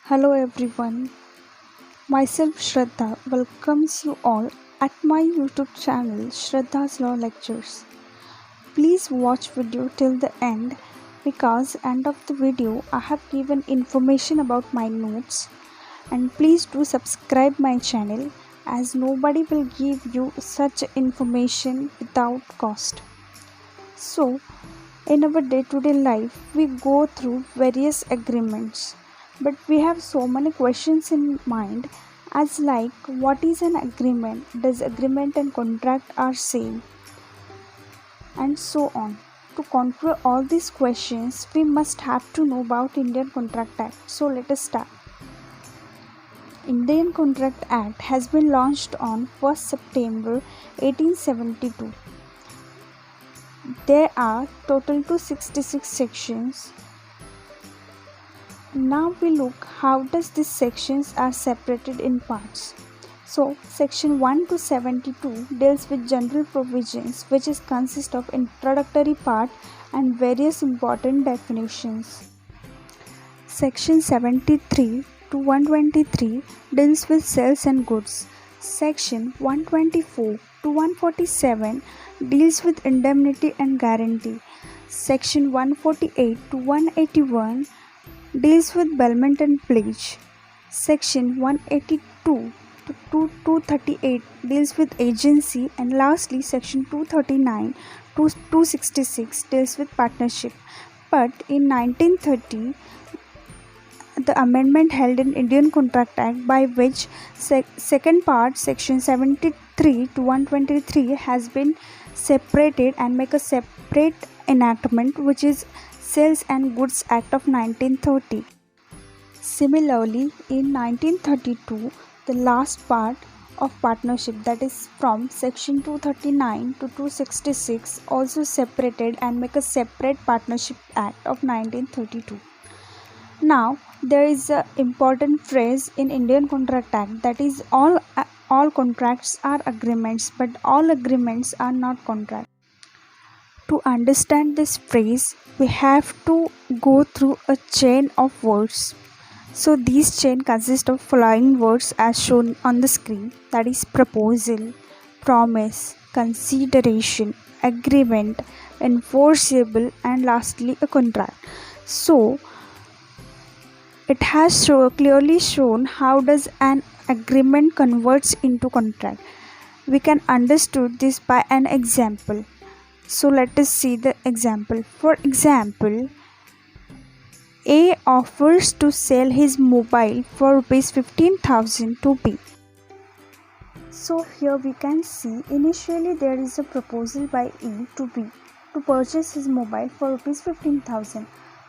Hello everyone, myself Shraddha welcomes you all at my YouTube channel Shraddha's Law Lectures. Please watch video till the end because end of the video I have given information about my notes, and please do subscribe my channel as nobody will give you such information without cost. So in our day-to-day life we go through various agreements, but we have so many questions in mind as like what is an agreement, does agreement and contract are same, and so on. To conquer all these questions we must have to know about Indian Contract Act. So let us start. Indian Contract Act has been launched on 1st September 1872. There are total 266 sections. Now we look how does these sections are separated in parts. So section 1 to 72 deals with general provisions, which is consist of introductory part and various important definitions. Section 73 to 123 deals with sales and goods. Section 124 to 147 deals with indemnity and guarantee. Section 148 to 181 deals with bailment and pledge. Section 182 to 238 deals with agency, and lastly section 239 to 266 deals with partnership. But in 1930 the amendment held in Indian Contract Act by which second part section 73 to 123 has been separated and make a separate enactment, which is Sales and Goods Act of 1930. Similarly, in 1932 the last part of partnership, that is from section 239 to 266, also separated and make a separate Partnership Act of 1932. Now there is an important phrase in Indian Contract Act, that is all contracts are agreements, but all agreements are not contracts. To understand this phrase we have to go through a chain of words. So these chain consist of following words as shown on the screen, that is proposal, promise, consideration, agreement, enforceable, and lastly a contract. So it has clearly shown how does an agreement converts into contract. We can understood this by an example. So let us see the example. For example, A offers to sell his mobile for Rs 15,000 to B. So here we can see initially there is a proposal by A to B to purchase his mobile for Rs 15,000.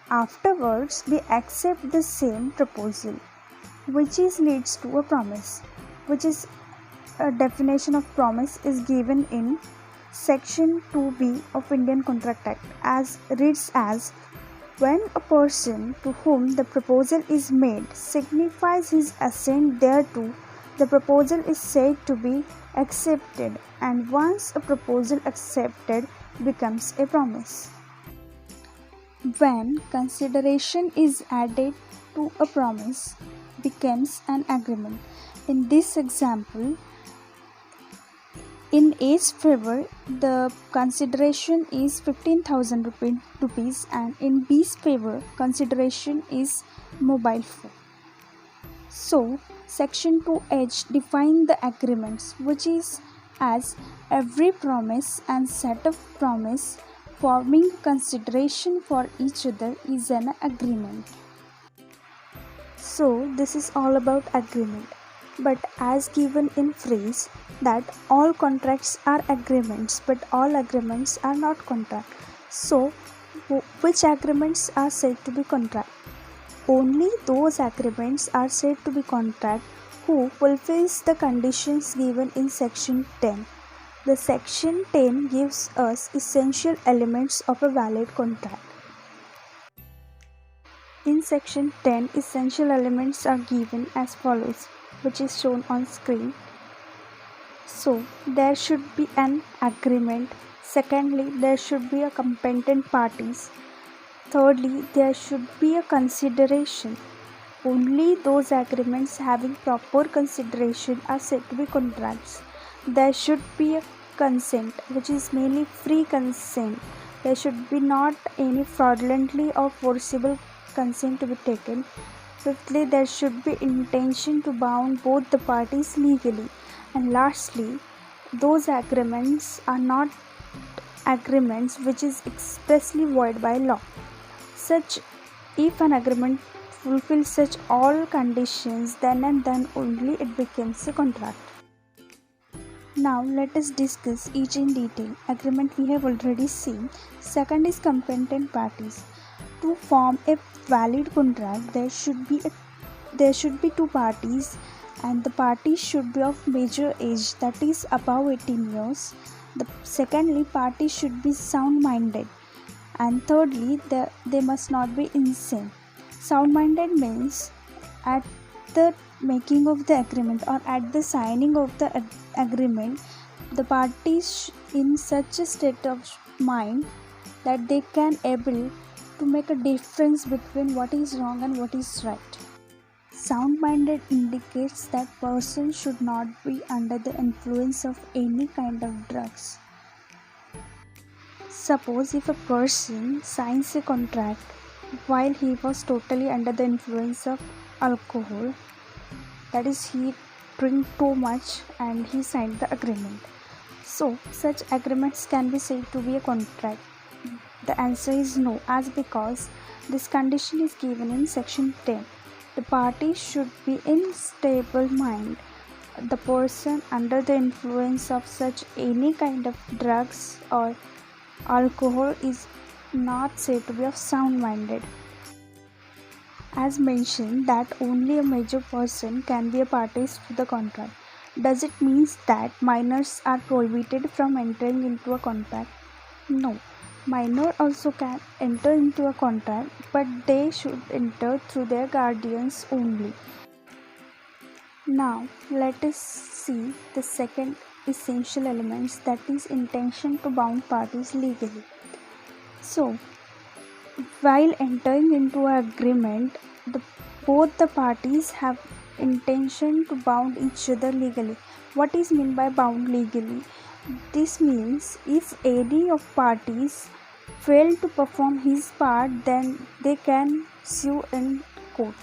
Afterwards, we accept the same proposal, which leads to a promise, which is a definition of promise is given in section 2B of Indian Contract Act, as reads as when a person to whom the proposal is made signifies his assent thereto, the proposal is said to be accepted, and once a proposal accepted becomes a promise. When consideration is added to a promise, becomes an agreement. In this example, in A's favor, the consideration is 15,000 rupees, and in B's favor, consideration is mobile phone. So, section 2H define the agreements, which is as every promise and set of promise forming consideration for each other is an agreement. So this is all about agreement, but as given in phrase that all contracts are agreements, but all agreements are not contract. So which agreements are said to be contract? Only those agreements are said to be contract who fulfills the conditions given in section 10. The section 10 gives us essential elements of a valid contract. In section 10, essential elements are given as follows, which is shown on screen. So there should be an agreement. Secondly, there should be a competent parties. Thirdly, there should be a consideration. Only those agreements having proper consideration are said to be contracts. There should be a consent, which is mainly free consent. There should be not any fraudulently or forcible consent to be taken. Fifthly, there should be intention to bound both the parties legally. And lastly, those agreements are not agreements which is expressly void by law. Such if an agreement fulfills such all conditions, then and then only it becomes a contract. Now let us discuss each in detail. Agreement we have already seen. Second is competent parties. To form a valid contract, there should be two parties, and the parties should be of major age, that is above 18 years. Secondly, parties should be sound minded, and thirdly, they must not be insane. Sound minded means at the making of the agreement or at the signing of the agreement, the parties in such a state of mind that they can able to make a difference between what is wrong and what is right. Sound minded indicates that person should not be under the influence of any kind of drugs. Suppose if a person signs a contract while he was totally under the influence of alcohol, that is, he drank too much and he signed the agreement. So, such agreements can be said to be a contract. The answer is no, as because this condition is given in section 10. The parties should be in stable mind. The person under the influence of such any kind of drugs or alcohol is not said to be of sound minded. As mentioned that only a major person can be a party to the contract. Does it mean that minors are prohibited from entering into a contract? No. Minor also can enter into a contract, but they should enter through their guardians only. Now let us see the second essential elements, that is intention to bound parties legally. So while entering into an agreement, both the parties have intention to bound each other legally. What is meant by bound legally? This means if any of parties fail to perform his part, then they can sue in court.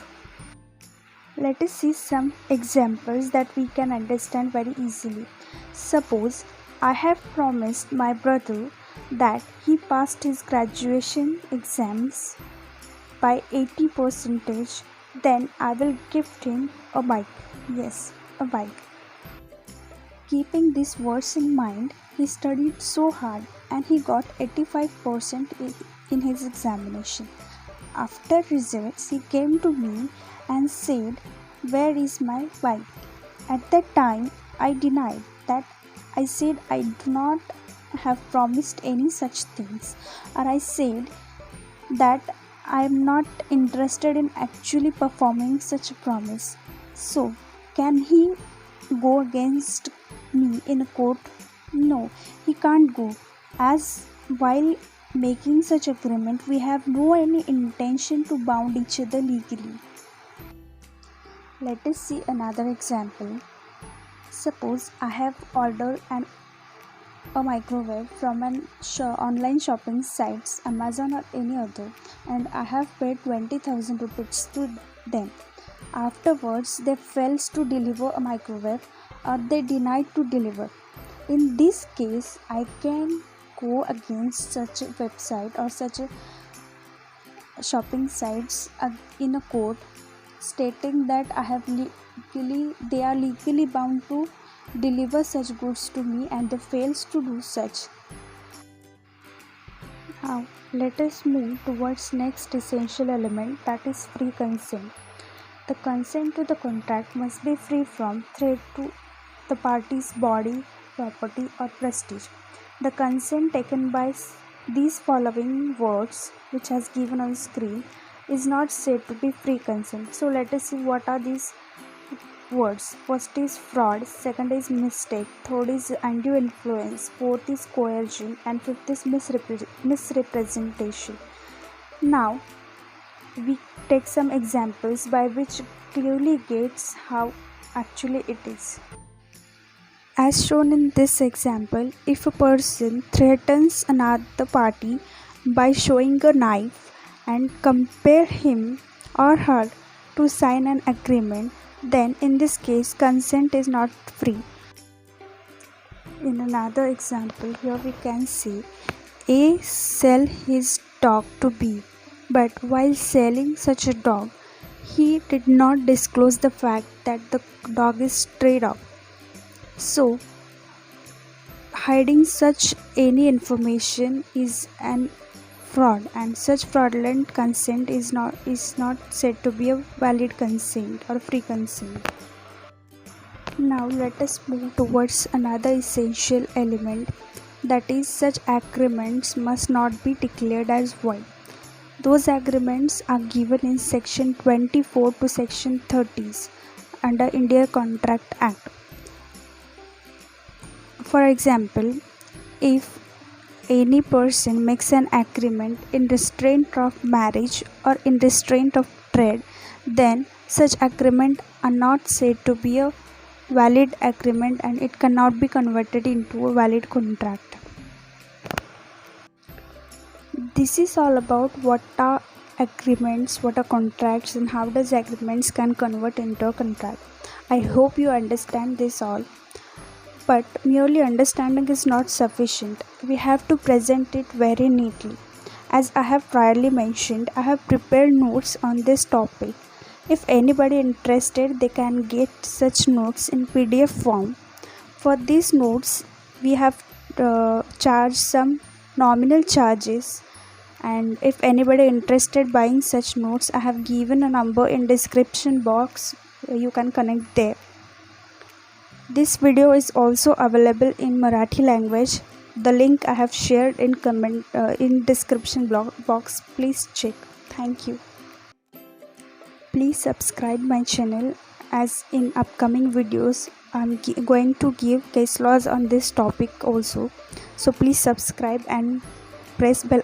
Let us see some examples that we can understand very easily. Suppose I have promised my brother that he passed his graduation exams by 80%, then I will gift him a bike. Yes, a bike. Keeping these words in mind, he studied so hard and he got 85% in his examination. After results, he came to me and said, "Where is my bike?" At that time, I denied that. I said I do not have promised any such things, or I said that I am not interested in actually performing such a promise. So, can he go against me in a court? No, he can't go, as while making such agreement we have no any intention to bound each other legally. Let us see another example. Suppose I have ordered a microwave from an online shopping sites, Amazon or any other, and I have paid 20,000 rupees to them. Afterwards, they fails to deliver a microwave or they denied to deliver. In this case, I can go against such a website or such a shopping sites in a court, stating that they are legally bound to deliver such goods to me and they fails to do such. Now let us move towards next essential element, that is free consent. The consent to the contract must be free from threat to the party's body, property or prestige. The consent taken by these following words, which has given on screen, is not said to be free consent. So let us see what are these words. First is fraud, second is mistake, third is undue influence, fourth is coercion, and fifth is misrepresentation. Now we take some examples by which clearly gets how actually it is. As shown in this example, if a person threatens another party by showing a knife and compel him or her to sign an agreement, then in this case consent is not free. In another example, here we can see A sell his dog to B, but while selling such a dog, he did not disclose the fact that the dog is stray dog. So, hiding such any information is an fraud, and such fraudulent consent is not said to be a valid consent or free consent. Now let us move towards another essential element, that is, such agreements must not be declared as void. Those agreements are given in section 24 to section 30s under India Contract Act. For example, if any person makes an agreement in restraint of marriage or in restraint of trade, then such agreement are not said to be a valid agreement and it cannot be converted into a valid contract. This is all about what are agreements, what are contracts, and how does agreements can convert into a contract. I hope you understand this all. But merely understanding is not sufficient. We have to present it very neatly. As I have priorly mentioned, I have prepared notes on this topic. If anybody interested, they can get such notes in PDF form. For these notes, we have charged some nominal charges, and if anybody interested buying such notes, I have given a number in description box. You can connect there. This video is also available in Marathi language. The link I have shared in description box. Please check. Thank you. Please subscribe my channel, as in upcoming videos I'm going to give case laws on this topic also. So please subscribe and press bell